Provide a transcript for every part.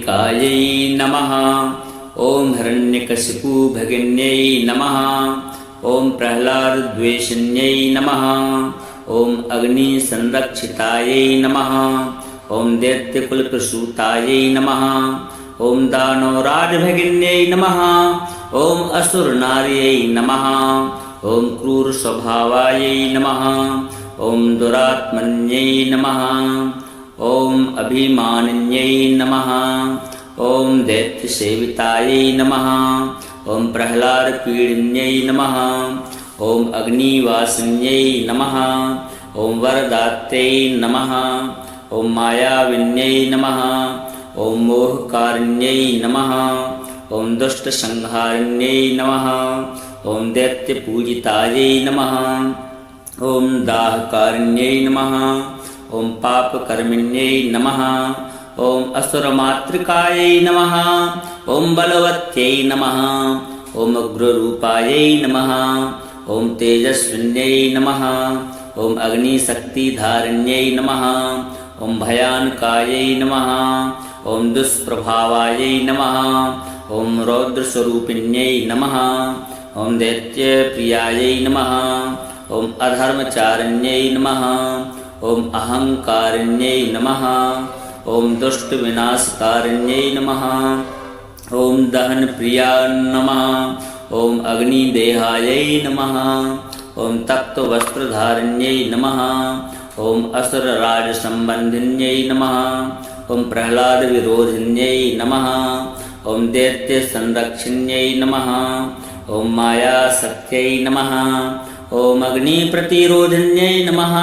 पुण्डरीकायै नमः। ॐ हिरण्यकशिपु भगिन्यै नमः। ॐ प्रह्लादद्वेषिण्यै नमः। ॐ अग्निसंरक्षितायै नमः। ॐ दैत्यकुलप्रसूतायै नमः। ॐ दानवराजभगिन्यै नमः। ॐ असुरनार्यै नमः। ॐ क्रूरस्वभावायै नमः। ॐ दुरात्मन्यै नमः। ॐ अभिमानिन्यै नमः। ॐ दैत्यसेवितायै नमः। ॐ प्रह्लादपीडिन्यै नमः। ॐ अग्निवासिन्यै नमः। ॐ वरदात्यै नमः। ॐ मायाविन्यै नमः। ॐ मोहकारिण्यै नमः। ॐ दुष्टसंहारिण्यै नमः। ॐ दैत्यपूजितायै नमः। ॐ दाहकारिण्यै नमः। ॐ पापकर्मिण्यै नमः। ॐ असुरमातृकायै नमः। ॐ बलवत्यै नमः। ॐ उग्ररूपायै नमः। ॐ तेजस्विन्यै नमः। ॐ अग्निशक्तिधारिण्यै नमः। ॐ भयानकायै नमः। ॐ दुष्प्रभावायै नमः। ॐ रौद्रस्वरूपिण्यै नमः। ॐ दैत्यप्रियायै नमः। ॐ अधर्मचारिण्यै नमः। ॐ अहङ्कारिण्यै नमः। ॐ दुष्टविनाशकारिण्यै नमः। ॐ दहनप्रिया नमः। ॐ अग्निदेहायै नमः। ॐ तप्तवस्त्रधारिण्यै नमः। ॐ असुरराजसम्बन्धिन्यै नमः। ॐ प्रह्लादविरोधिन्यै नमः। ॐ दैत्यसंरक्षिण्यै नमः। ॐ मायाशक्त्यै नमः। ॐ अग्निप्रतिरोधिन्यै नमः।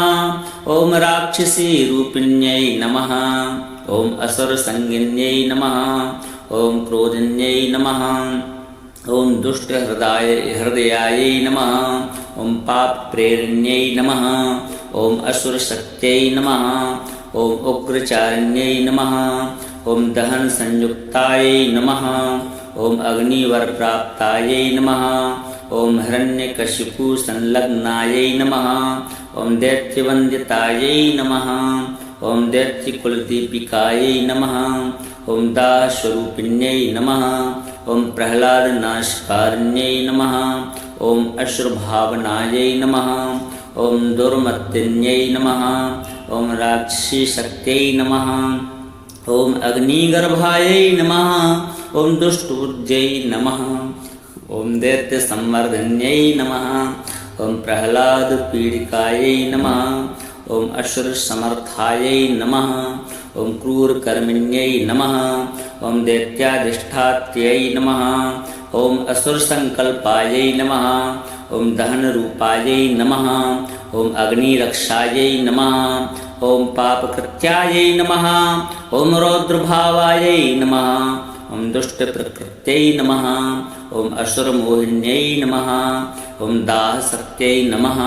ॐ राक्षसीरूपिण्यै नमः। ॐ असुरसंगिन्यै नमः। ॐ क्रोधिन्यै नमः। ॐ दुष्टहृदयायै नमः। ॐ पापप्रेरिण्यै नमः। ॐ असुरशक्त्यै नमः। ॐ उग्रचारिण्यै नमः। ॐ दहनसंयुक्तायै नमः। ॐ अग्निवरप्राप्तायै नमः। ॐ हिरण्यकशिपुसंलग्नायै नमः। ॐ दैत्यवन्द्यतायै नमः। ॐ दैत्यकुलदीपिकायै नमः। ॐ दाहस्वरूपिण्यै नमः। ॐ प्रह्लादनाशकारिण्यै नमः। ॐ असुरभावनायै नमः। ॐ दुर्मतिन्यै नमः। ॐ राक्षसीशक्त्यै नमः। ॐ अग्निगर्भायै नमः। ॐ दुष्टबुद्ध्यै नमः। ॐ दैत्यसंवर्धिन्यै नमः। ॐ प्रह्लादपीडिकायै नमः। ॐ असुरसमर्थायै नमः। ॐ क्रूरकर्मिण्यै नमः। ॐ दैत्याधिष्ठात्यै नमः। ॐ असुरसङ्कल्पायै नमः। ॐ दहनरूपायै नमः। ॐ अग्निरक्षायै नमः। ॐ पापकृत्यायै नमः। ॐ रौद्रभावायै नमः। ॐ दुष्टप्रकृत्यै नमः। ॐ असुरमोहिन्यै नमः। ॐ दाहशक्त्यै नमः।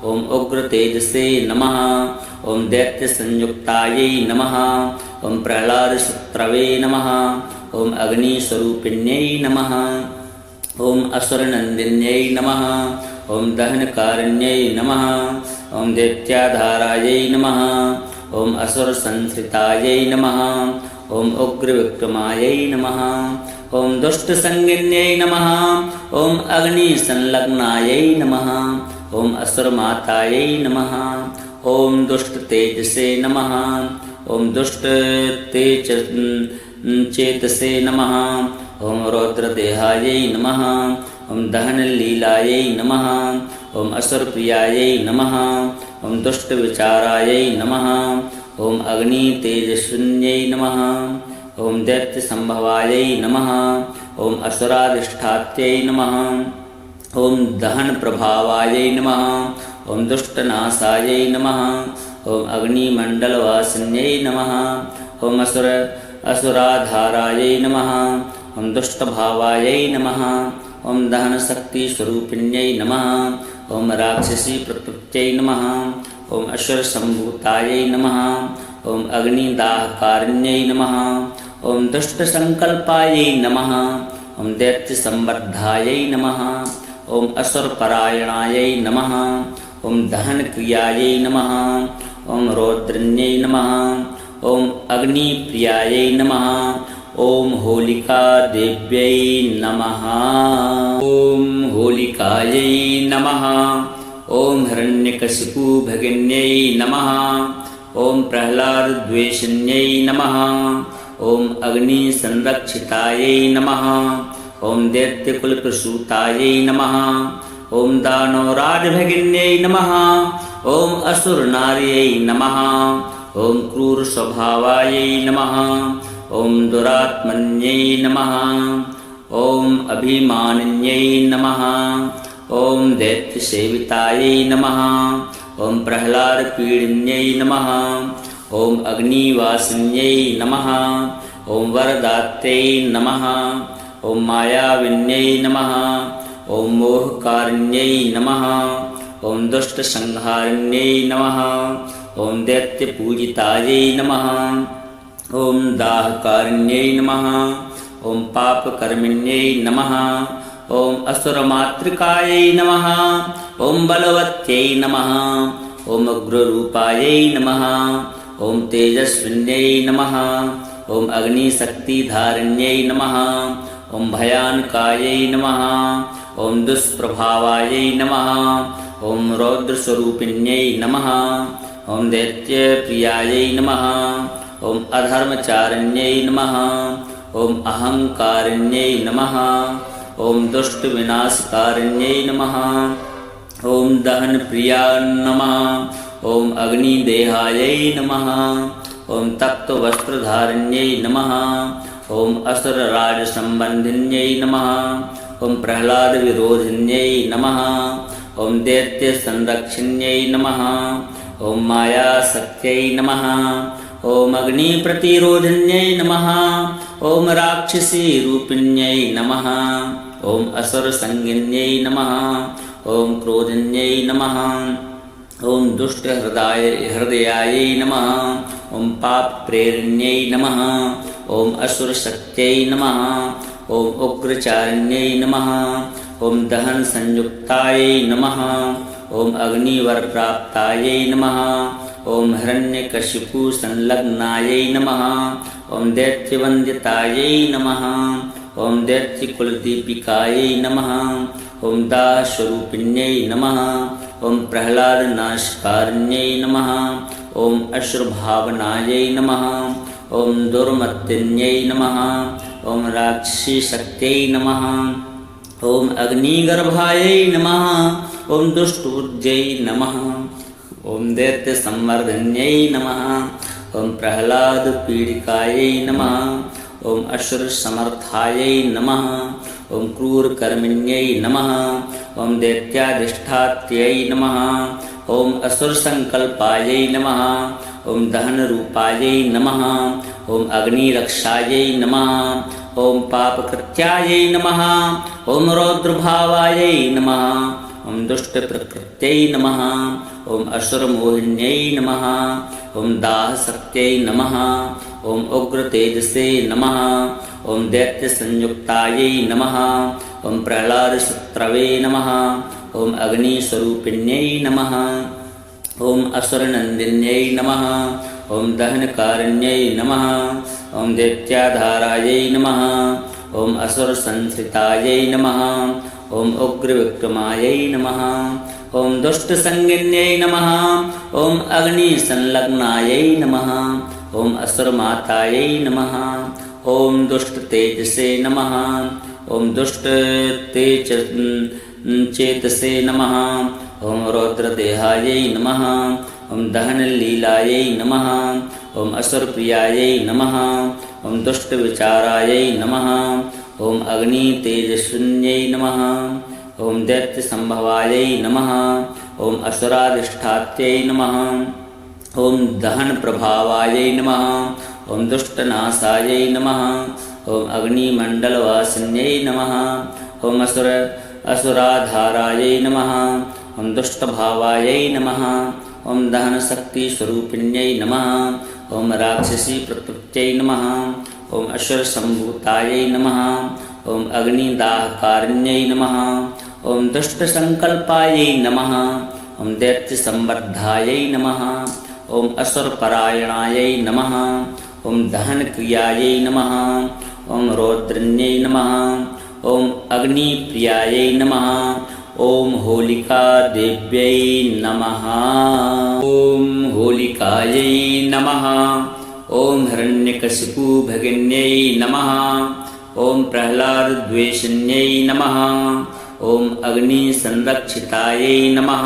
ॐ उग्रतेजसे नमः। ॐ दैत्यसंयुक्तायै नमः। ॐ प्रह्लादशत्रवे नमः। ॐ अग्निस्वरूपिण्यै नमः। ॐ असुरनन्दिन्यै नमः। ॐ दहनकारिण्यै नमः। ॐ दैत्याधारायै नमः। ॐ असुरसंश्रितायै नमः। ॐ उग्रविक्रमायै नमः। ॐ दुष्टसंगिन्यै नमः। ॐ अग्निसंलग्नायै नमः। ॐ असुरमातायै नमः। ॐ दुष्टतेजसे नमः। ॐ दुष्टचेतसे नमः। ॐ रौद्रदेहायै नमः। ॐ दहनलीलायै नमः। ॐ असुरप्रियायै नमः। ॐ दुष्टविचारायै नमः। ॐ अग्नितेजस्विन्यै नमः। ॐ दैत्यसंभवायै नमः। ॐ असुराधिष्ठात्यै नमः। ॐ दहनप्रभावायै नमः। ॐ दुष्टनाशायै नमः। ॐ अग्निमण्डलवासिन्यै नमः। ॐ असुराधारायै नमः। ॐ दुष्टभावायै नमः। ॐ दहनशक्तिस्वरूपिण्यै नमः। ॐ राक्षसीप्रकृत्यै नमः। ॐ असुरसम्भूतायै नमः। ॐ अग्निदाहकारिण्यै नमः। ॐ दुष्टसङ्कल्पायै नमः। ॐ दैत्यसंवर्धायै नमः। ॐ असुरपरायणायै नमः। ॐ दहनक्रियायै नमः। ॐ रौद्रन्यै नमः। ॐ अग्निप्रियायै नमः। ॐ होलिका देव्यै नमः। ॐ होलिकायै नमः। ॐ हिरण्यकशिपु भगिन्यै नमः। ॐ प्रह्लादद्वेषिन्यै नमः। ॐ अग्निसंरक्षितायै नमः। ॐ दैत्यकुलप्रसूतायै नमः। ॐ दानवराजभगिन्यै नमः। ॐ असुरनार्यै नमः। ॐ क्रूरस्वभावायै नमः। ॐ दुरात्मन्यै नमः। ॐ अभिमानिन्यै नमः। ॐ दैत्यसेवितायै नमः। ॐ प्रह्लादपीडिन्यै नमः। ॐ अग्निवासिन्यै नमः। ॐ वरदात्यै नमः। ॐ मायाविन्यै नमः। ॐ मोहकारिण्यै नमः। ॐ दुष्टसंहारिण्यै नमः। ॐ दैत्यपूजितायै नमः। ॐ दाहकारिण्यै नमः। ॐ पापकर्मिण्यै नमः। ॐ असुरमातृकायै नमः। ॐ बलवत्यै नमः। ॐ उग्ररूपायै नमः। ॐ तेजस्विन्यै नमः। ॐ अग्निशक्तिधारिण्यै नमः। ॐ भयानकायै नमः। ॐ दुष्प्रभावायै नमः। ॐ रौद्रस्वरूपिण्यै नमः। ॐ दैत्यप्रियायै नमः। ॐ अधर्मचारिण्यै नमः। ॐ अहङ्कारिण्यै नमः। ॐ दुष्टविनाशकारिण्यै नमः। ॐ दहनप्रिया नमः। ॐ अग्निदेहायै नमः। ॐ तप्तवस्त्रधारिण्यै नमः। ॐ असुरराजसम्बन्धिन्यै नमः। ॐ प्रह्लादविरोधिन्यै नमः। ॐ दैत्यसंरक्षिण्यै नमः। ॐ मायाशक्त्यै नमः। ॐ अग्निप्रतिरोधिन्यै नमः। ॐ राक्षसीरूपिण्यै नमः। ॐ असुरसंगिन्यै नमः। ॐ क्रोधिन्यै नमः। ॐ दुष्टहृदयायै नमः। ॐ पापप्रेरिण्यै नमः। ॐ असुरशक्त्यै नमः। ॐ उग्रचारिण्यै नमः। ॐ दहनसंयुक्तायै नमः। ॐ अग्निवरप्राप्तायै नमः। ॐ हिरण्यकशिपुसंलग्नायै नमः। ॐ दैत्यवन्द्यतायै नमः। ॐ दैत्यकुलदीपिकायै नमः। ॐ दाहस्वरूपिण्यै नमः। ॐ प्रह्लादनाशकारिण्यै नमः। ॐ असुरभावनायै नमः। ॐ दुर्मतिन्यै नमः। ॐ राक्षसीशक्त्यै नमः। ॐ अग्निगर्भायै नमः। ॐ दुष्टबुद्ध्यै नमः। ॐ दैत्यसंवर्धिन्यै नमः। ॐ प्रह्लादपीडिकायै नमः। ॐ असुरसमर्थायै नमः। ॐ क्रूरकर्मिण्यै नमः। ॐ दैत्याधिष्ठात्यै नमः। ॐ असुरसङ्कल्पायै नमः। ॐ दहनरूपायै नमः। ॐ अग्निरक्षायै नमः। ॐ पापकृत्यायै नमः। ॐ रौद्रभावायै नमः। ॐ दुष्टप्रकृत्यै नमः। ॐ असुरमोहिन्यै नमः। ॐ दाहशक्त्यै नमः। ॐ उग्रतेजसे नमः। ॐ दैत्यसंयुक्तायै नमः। ॐ प्रह्लादशत्रवे नमः। ॐ अग्निस्वरूपिण्यै नमः। ॐ असुरनन्दिन्यै नमः। ॐ दहनकारिण्यै नमः। ॐ दैत्याधारायै नमः। ॐ असुरसंश्रितायै नमः। ॐ उग्रविक्रमायै नमः। ॐ दुष्टसंगिन्यै नमः। ॐ अग्निसंलग्नायै नमः। ॐ असुरमातायै नमः। ॐ दुष्टतेजसे नमः। ॐ दुष्टचेतसे नमः। ॐ रौद्रदेहायै नमः। ॐ दहनलीलायै नमः। ॐ असुरप्रियायै नमः। ॐ दुष्टविचारायै नमः। ॐ अग्नितेजस्विन्यै नमः। ॐ दैत्यसंभवायै नमः। ॐ असुराधिष्ठात्यै नमः। ॐ दहनप्रभावायै नमः। ॐ दुष्टनाशायै नमः। ॐ अग्निमण्डलवासिन्यै नमः। ॐ असुराधारायै नमः। ॐ दुष्टभावायै नमः। ॐ दहनशक्तिस्वरूपिण्यै नमः। ॐ राक्षसीप्रकृत्यै नमः। ॐ असुरसम्भूतायै नमः। ॐ अग्निदाहकारिण्यै नमः। ॐ दुष्टसङ्कल्पायै नमः। ॐ दैत्यसंवर्धायै नमः। ॐ असुरपरायणायै नमः। ॐ दहनक्रियायै नमः ॐ रौद्रन्यै नमः ॐ अग्निप्रियायै नमः ॐ होलिकादेव्यै नमः ॐ होलिकायै नमः ॐ हिरण्यकशिपुभगिन्यै नमः ॐ प्रह्लादद्वेषिन्यै नमः ॐ अग्निसंरक्षितायै नमः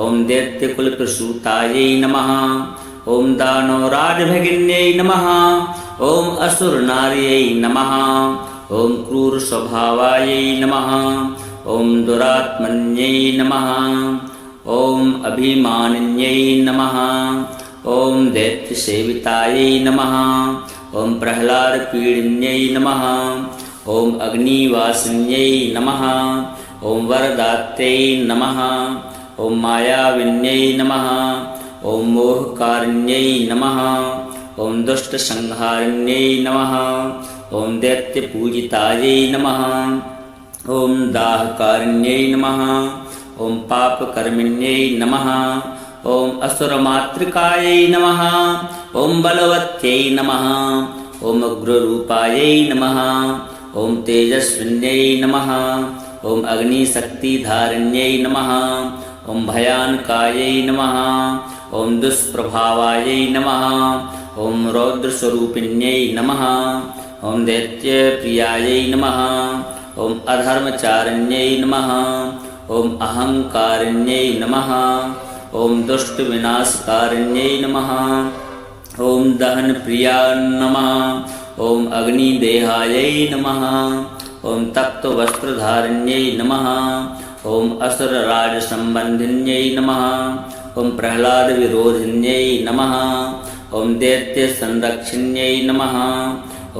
ॐ दैत्यकुलप्रसूतायै नमः ॐ दानवराजभगिन्यै नमः ॐ असुरनार्यै नमः ॐ क्रूरस्वभावायै नमः ॐ दुरात्मन्यै नमः ॐ अभिमानिन्यै नमः ॐ दैत्यसेवितायै नमः ॐ प्रह्लादपीडिन्यै नमः ॐ अग्निवासिन्यै नमः ॐ वरदात्यै नमः ॐ मायाविन्यै नमः ॐ मोहकारिण्यै नमः ॐ दुष्टसंहारिण्यै नमः ॐ दैत्यपूजितायै नमः ॐ दाहकारिण्यै नमः ॐ पापकर्मिण्यै नमः ॐ असुरमातृकायै नमः ॐ बलवत्यै नमः ॐ उग्ररूपायै नमः ॐ तेजस्विन्यै नमः ॐ अग्निशक्तिधारिण्यै नमः ॐ भयानकायै नमः ॐ दुष्प्रभावायै नमः ॐ रौद्रस्वरूपिण्यै नमः ॐ दैत्यप्रियायै नमः ॐ अधर्मचारिण्यै नमः ॐ अहङ्कारिण्यै नमः ॐ दुष्टविनाशकारिण्यै नमः ॐ दहनप्रिया नमः ॐ अग्निदेहायै नमः ॐ तप्तवस्त्रधारिण्यै नमः ॐ असुरराजसम्बन्धिन्यै नमः ॐ प्रह्लादविरोधिन्यै नमः ॐ दैत्यसंरक्षिण्यै नमः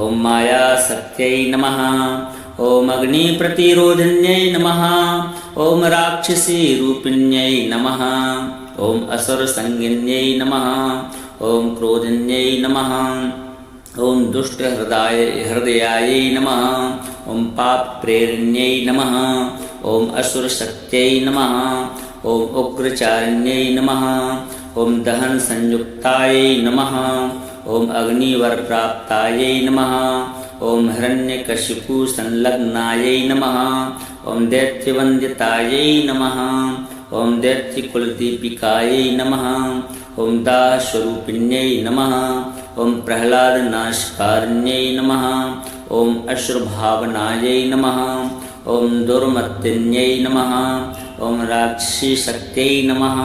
ॐ मायाशक्त्यै नमः ॐ अग्निप्रतिरोधिन्यै नमः ॐ राक्षसीरूपिण्यै नमः ॐ असुरसंगिन्यै नमः ॐ क्रोधिन्यै नमः ॐ दुष्टहृदयायै नमः ॐ पापप्रेरिण्यै नमः ॐ असुरशक्त्यै नमः ॐ उग्रचारिण्यै नमः ॐ दहनसंयुक्तायै नमः ॐ अग्निवरप्राप्तायै नमः ॐ हिरण्यकशिपुसंलग्नायै नमः ॐ दैत्यवन्द्यतायै नमः ॐ दैत्यकुलदीपिकायै नमः ॐ दास्वरूपिण्यै नमः ॐ प्रह्लादनाशकारिण्यै नमः ॐ अश्रुभावनायै नमः ॐ दुर्मतिन्यै नमः ॐ राक्षसीशक्त्यै नमः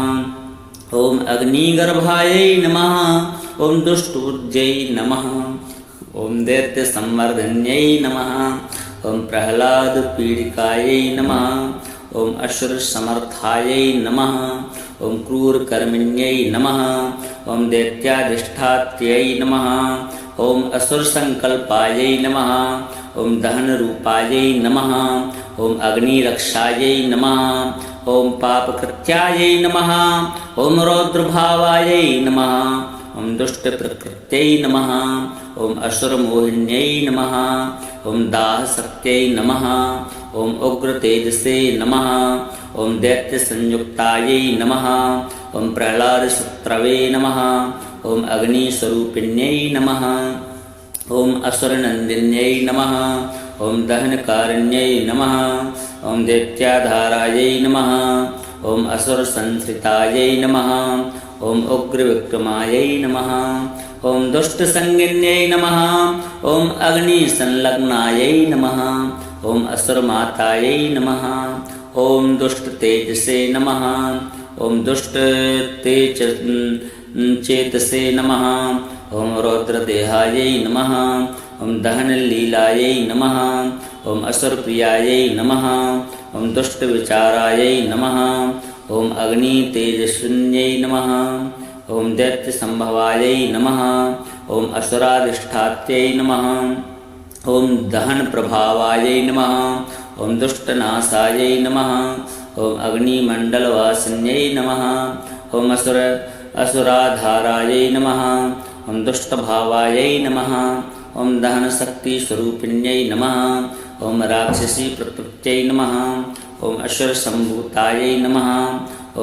ॐ अग्निगर्भायै नमः ॐ दुष्टबुद्ध्यै नमः ॐ दैत्यसंवर्धिन्यै नमः ॐ प्रह्लादपीडिकायै नमः ॐ असुरसमर्थायै नमः ॐ क्रूरकर्मिण्यै नमः ॐ दैत्याधिष्ठात्यै नमः ॐ असुरसङ्कल्पायै नमः ॐ दहनरूपायै नमः ॐ अग्निरक्षायै नमः ॐ पापकृत्यायै नमः ॐ रौद्रभावायै नमः ॐ दुष्टप्रकृत्यै नमः ॐ असुरमोहिन्यै नमः ॐ दाहशक्त्यै नमः ॐ उग्रतेजसे नमः ॐ दैत्यसंयुक्तायै नमः ॐ प्रह्लादशत्रवे नमः ॐ अग्निस्वरूपिण्यै नमः ॐ असुरनन्दिन्यै नमः ॐ दहनकारिण्यै नमः ॐ दैत्याधारायै नमः ॐ असुरसंश्रितायै नमः ॐ उग्रविक्रमायै नमः ॐ दुष्टसंगिन्यै नमः ॐ अग्निसंलग्नायै नमः ॐ असुरमातायै नमः ॐ दुष्टतेजसे नमः ॐ दुष्टतेजचेतसे नमः ॐ रौद्रदेहायै नमः ॐ दहनलीलायै नमः ॐ असुरप्रियायै नमः ॐ दुष्टविचारायै नमः ॐ अग्नितेजस्विन्यै नमः ॐ दैत्यसंभवायै नमः ॐ असुराधिष्ठात्यै नमः ॐ दहनप्रभावायै नमः ॐ दुष्टनाशायै नमः ॐ अग्निमण्डलवासिन्यै नमः ॐ असुराधारायै नमः ॐ दुष्टभावायै नमः ॐ दहनशक्तिस्वरूपिण्यै नमः ॐ राक्षसीप्रकृत्यै नमः ॐ असुरसम्भूतायै नमः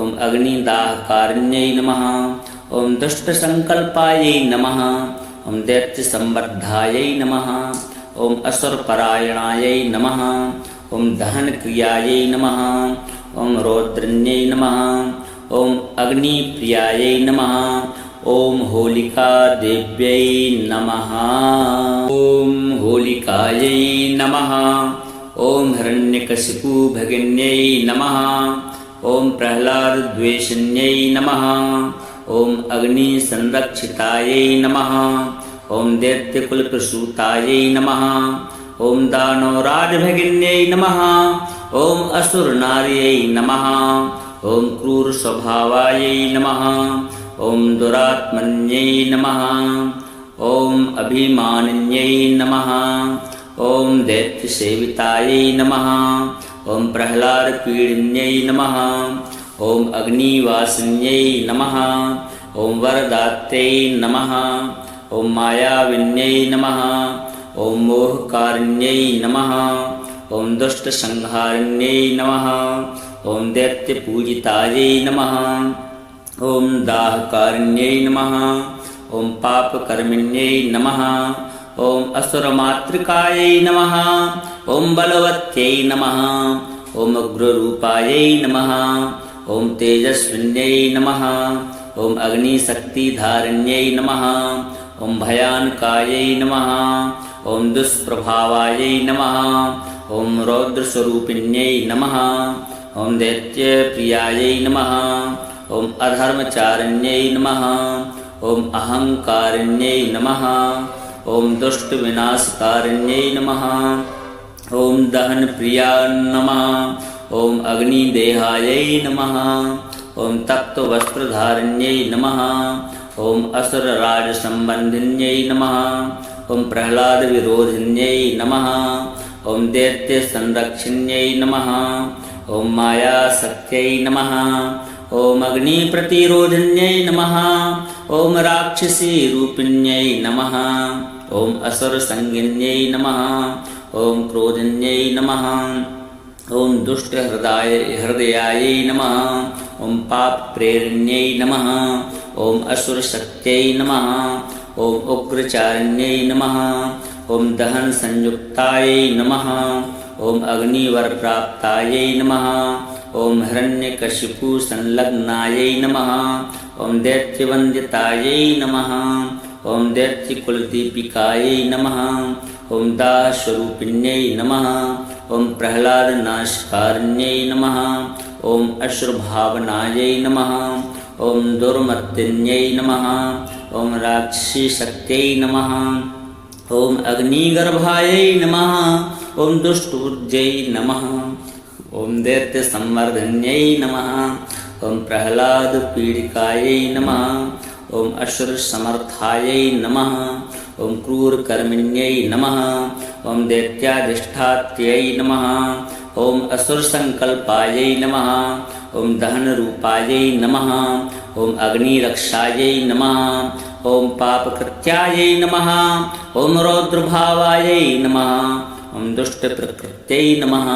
ॐ अग्निदाहकारिण्यै नमः ॐ दुष्टसङ्कल्पायै नमः ॐ दैत्यसंवर्धायै नमः ॐ असुरपरायणायै नमः ॐ दहनक्रियायै नमः ॐ रौद्रन्यै नमः ॐ अग्निप्रियायै नमः ॐ होलिकादेव्यै नमः ॐ होलिकायै नमः ॐ हिरण्यकशिपुभगिन्यै नमः ॐ प्रह्लादद्वेषिन्यै नमः ॐ अग्निसंरक्षितायै नमः ॐ दैत्यकुलप्रसूतायै नमः ॐ दानवराजभगिन्यै नमः ॐ असुरनार्यै नमः ॐ क्रूरस्वभावायै नमः ॐ दुरात्मन्यै नमः ॐ अभिमानिन्यै नमः ॐ दैत्यसेवितायै नमः ॐ प्रह्लादपीडिन्यै नमः ॐ अग्निवासिन्यै नमः ॐ वरदात्यै नमः ॐ मायाविन्यै नमः ॐ मोहकारिण्यै नमः ॐ दुष्टसंहारिण्यै नमः ॐ दैत्यपूजितायै नमः ॐ दाहकारिण्यै नमः ॐ पापकर्मिण्यै नमः ॐ असुरमातृकायै नमः ॐ बलवत्यै नमः ॐ उग्ररूपायै नमः ॐ तेजस्विन्यै नमः ॐ अग्निशक्तिधारिण्यै नमः ॐ भयानकायै नमः ॐ दुष्प्रभावायै नमः ॐ रौद्रस्वरूपिण्यै नमः ॐ दैत्यप्रियायै नमः ॐ अधर्मचारिण्यै नमः ॐ अहङ्कारिण्यै नमः ॐ दुष्टविनाशकारिण्यै नमः ॐ दहनप्रिया नमः ॐ अग्निदेहायै नमः ॐ तप्तवस्त्रधारिण्यै नमः ॐ असुरराजसम्बन्धिन्यै नमः ॐ प्रह्लादविरोधिन्यै नमः ॐ दैत्यसंरक्षिण्यै नमः ॐ मायाशक्त्यै नमः ॐ अग्निप्रतिरोधिन्यै नमः ॐ राक्षसीरूपिण्यै नमः ॐ असुरसंगिन्यै नमः ॐ क्रोधिन्यै नमः ॐ दुष्टहृदयायै नमः ॐ पापप्रेरिण्यै नमः ॐ असुरशक्त्यै नमः ॐ उग्रचारिण्यै नमः ॐ दहनसंयुक्तायै नमः ॐ अग्निवरप्राप्तायै नमः ॐ हिरण्यकशिपुसंलग्नायै नमः ॐ दैत्यवन्द्यतायै नमः ॐ दैत्यकुलदीपिकायै नमः ॐ दाहस्वरूपिण्यै नमः ॐ प्रह्लादनाशकारिण्यै नमः ॐ अश्रुभावनायै नमः ॐ दुर्मत्तिन्यै नमः ॐ राक्षसीशक्त्यै नमः ॐ अग्निगर्भायै नमः ॐ दुष्टबुद्ध्यै नमः ॐ दैत्यसंवर्धिन्यै नमः ॐ प्रह्लादपीडिकायै नमः ॐ असुरसमर्थायै नमः ॐ क्रूरकर्मिण्यै नमः ॐ दैत्याधिष्ठात्यै नमः ॐ असुरसङ्कल्पायै नमः ॐ दहनरूपायै नमः ॐ अग्निरक्षायै नमः ॐ पापकृत्यायै नमः ॐ रौद्रभावायै नमः ॐ दुष्टप्रकृत्यै नमः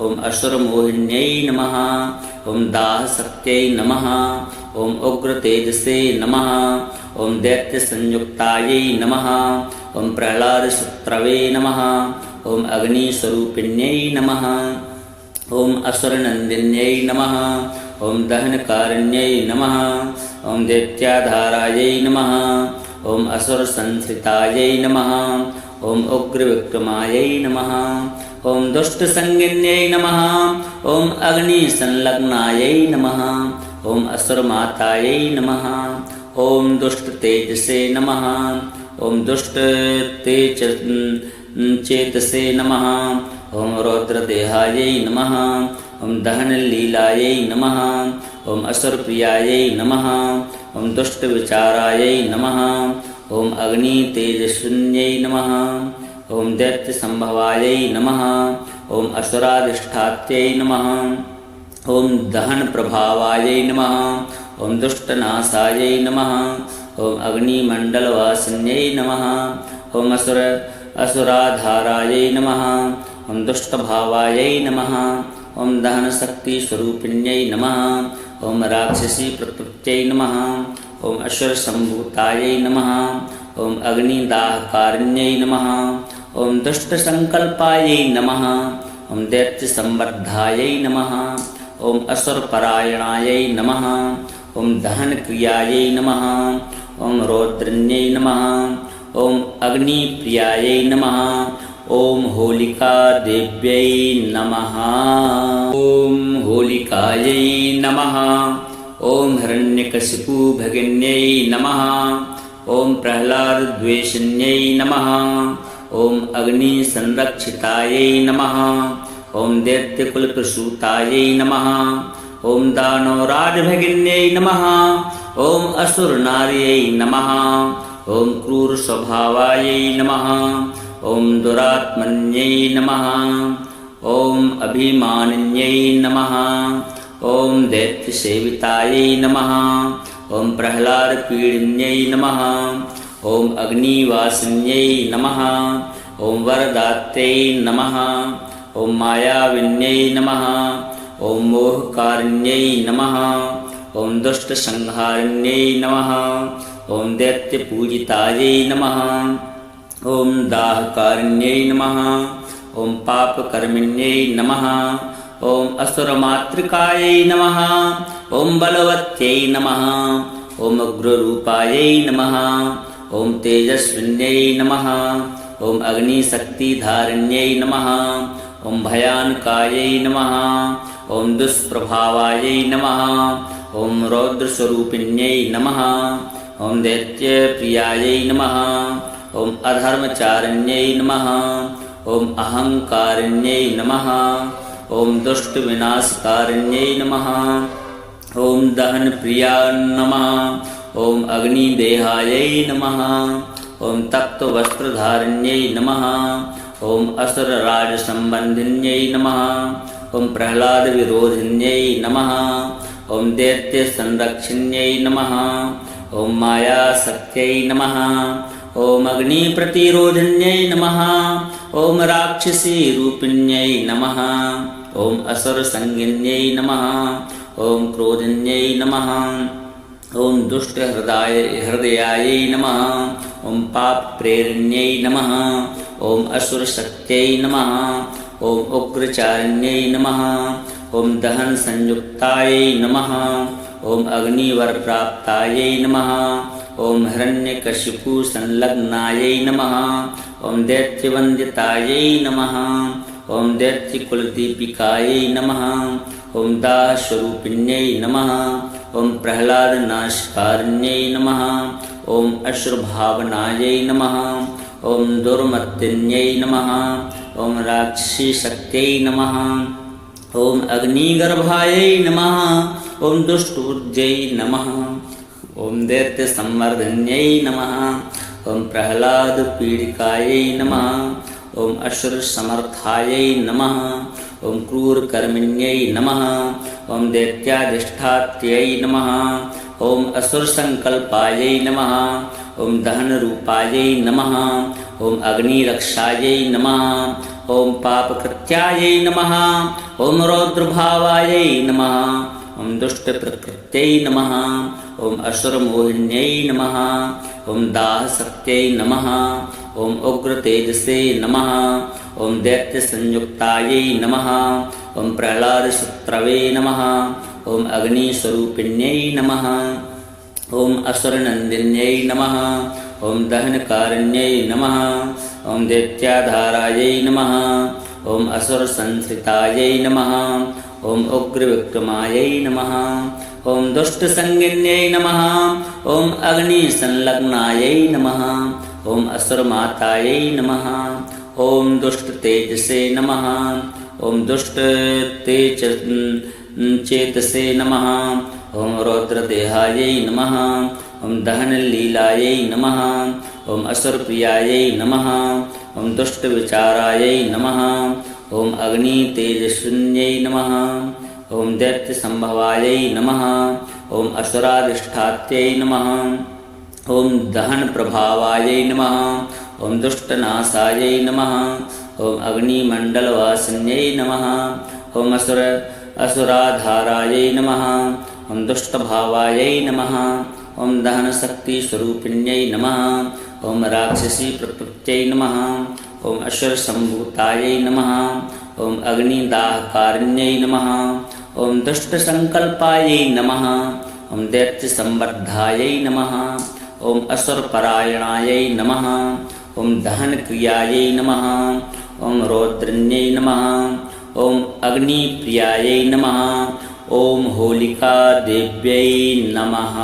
ॐ असुरमोहिन्यै नमः ॐ दाहशक्त्यै नमः ॐ उग्रतेजसे नमः ॐ दैत्यसंयुक्तायै नमः ॐ प्रह्लादशत्रवे नमः ॐ अग्निस्वरूपिण्यै नमः ॐ असुरनन्दिन्यै नमः ॐ दहनकारिण्यै नमः ॐ दैत्याधारायै नमः ॐ असुरसंश्रितायै नमः ॐ उग्रविक्रमायै नमः ॐ दुष्टसंगिन्यै नमः ॐ अग्निसंलग्नायै नमः ॐ असुरमातायै नमः ॐ दुष्टतेजसे नमः ॐ दुष्टचेतसे नमः ॐ रौद्रदेहायै नमः ॐ दहनलीलायै नमः ॐ असुरप्रियायै नमः ॐ दुष्टविचारायै नमः ॐ अग्नितेजस्विन्यै नमः ॐ दैत्यसंभवायै नमः ॐ असुराधिष्ठात्यै नमः ॐ दहनप्रभावायै नमः ॐ दुष्टनाशायै नमः ॐ अग्निमण्डलवासिन्यै नमः ॐ असुराधारायै नमः ॐ दुष्टभावायै नमः ॐ दहनशक्तिस्वरूपिण्यै नमः ॐ राक्षसीप्रकृत्यै नमः ॐ असुरसम्भूतायै नमः ॐ अग्निदाहकारिण्यै नमः ॐ दुष्टसङ्कल्पायै नमः ॐ दैत्यसंवर्धायै नमः ॐ असुरपरायणायै नमः ॐ दहनक्रियायै नमः ॐ रौद्रन्यै नमः ॐ अग्निप्रियायै नमः ॐ होलिकादेव्यै नमः ॐ होलिकायै नमः ॐ हिरण्यकशिपुभगिन्यै नमः ॐ प्रह्लादद्वेषिन्यै नमः ॐ अग्निसंरक्षितायै नमः ॐ दैत्यकुलप्रसूतायै नमः ॐ दानवराजभगिन्यै नमः ॐ असुरनार्यै नमः ॐ क्रूरस्वभावायै नमः ॐ दुरात्मन्यै नमः ॐ अभिमानिन्यै नमः ॐ दैत्यसेवितायै नमः ॐ प्रह्लादपीडिन्यै नमः ॐ अग्निवासिन्यै नमः ॐ वरदात्यै नमः ॐ मायाविन्यै नमः ॐ मोहकारिण्यै नमः ॐ दुष्टसंहारिण्यै नमः ॐ दैत्यपूजितायै नमः ॐ दाहकारिण्यै नमः ॐ पापकर्मिण्यै नमः ॐ असुरमातृकायै नमः ॐ बलवत्यै नमः ॐ उग्ररूपायै नमः ॐ तेजस्विन्यै नमः ॐ अग्निशक्तिधारिण्यै नमः ॐ भयानकायै नमः ॐ दुष्प्रभावायै नमः ॐ रौद्रस्वरूपिण्यै नमः ॐ दैत्यप्रियायै नमः ॐ अधर्मचारिण्यै नमः ॐ अहङ्कारिण्यै नमः ॐ दुष्टविनाशकारिण्यै नमः ॐ दहनप्रिया नमः ॐ अग्निदेहायै नमः ॐ तप्तवस्त्रधारिण्यै नमः ॐ असुरराजसम्बन्धिन्यै नमः ॐ प्रह्लादविरोधिन्यै नमः ॐ दैत्यसंरक्षिण्यै नमः ॐ मायाशक्त्यै नमः ॐ अग्निप्रतिरोधिन्यै नमः ॐ राक्षसीरूपिण्यै नमः ॐ असुरसंगिन्यै नमः ॐ क्रोधिन्यै नमः ॐ दुष्टहृदयायै नमः ॐ पापप्रेरिण्यै नमः ॐ असुरशक्त्यै नमः ॐ उग्रचारिण्यै नमः ॐ दहनसंयुक्तायै नमः ॐ अग्निवरप्राप्तायै नमः ॐ हिरण्यकशिपुसंलग्नायै नमः ॐ दैत्यवन्द्यतायै नमः ॐ दैत्यकुलदीपिकायै नमः ॐ दाहस्वरूपिण्यै नमः ॐ प्रह्लादनाशकारिण्यै नमः ॐ असुरभावनायै नमः ॐ दुर्मत्तिन्यै नमः ॐ राक्षसीशक्त्यै नमः ॐ अग्निगर्भायै नमः ॐ दुष्टबुद्ध्यै नमः ॐ दैत्यसंवर्धिन्यै नमः ॐ प्रह्लादपीडिकायै नमः ॐ असुरसमर्थायै नमः ॐ क्रूरकर्मिण्यै नमः ॐ दैत्याधिष्ठात्यै नमः ॐ असुरसङ्कल्पायै नमः ॐ दहनरूपायै नमः ॐ अग्निरक्षायै नमः ॐ पापकृत्यायै नमः ॐ रौद्रभावायै नमः ॐ दुष्टप्रकृत्यै नमः ॐ असुरमोहिन्यै नमः ॐ दाहशक्त्यै नमः ॐ उग्रतेजसे नमः ॐ दैत्यसंयुक्तायै नमः ॐ प्रह्लादशत्रवे नमः ॐ अग्निस्वरूपिण्यै नमः ॐ असुरनन्दिन्यै नमः ॐ दहनकारिण्यै नमः ॐ दैत्याधारायै नमः ॐ असुरसंश्रितायै नमः ॐ उग्रविक्रमायै नमः ॐ दुष्टसंगिन्यै नमः ॐ अग्निसंलग्नायै नमः ॐ असुरमातायै नमः ॐ दुष्टतेजसे नमः ॐ दुष्टचेतसे नमः ॐ रौद्रदेहायै नमः ॐ दहनलीलायै नमः ॐ असुरप्रियायै नमः ॐ दुष्टविचारायै नमः ॐ अग्नितेजस्विन्यै नमः ॐ दैत्यसंभवायै नमः ॐ असुराधिष्ठात्यै नमः ॐ दहनप्रभावायै नमः ॐ दुष्टनाशायै नमः ॐ अग्निमण्डलवासिन्यै नमः ॐ असुराधारायै नमः ॐ दुष्टभावायै नमः ॐ दहनशक्तिस्वरूपिण्यै नमः ॐ राक्षसी प्रकृत्यै नमः ॐ असुरसम्भूतायै नमः ॐ अग्निदाहकारिण्यै नमः ॐ दुष्टसङ्कल्पायै नमः ॐ दैत्यसंवर्धायै नमः ॐ असुरपरायणायै नमः ॐ दहनक्रियायै नमः ॐ रौद्रन्यै नमः ॐ अग्निप्रियायै नमः ॐ होलिकादेव्यै नमः।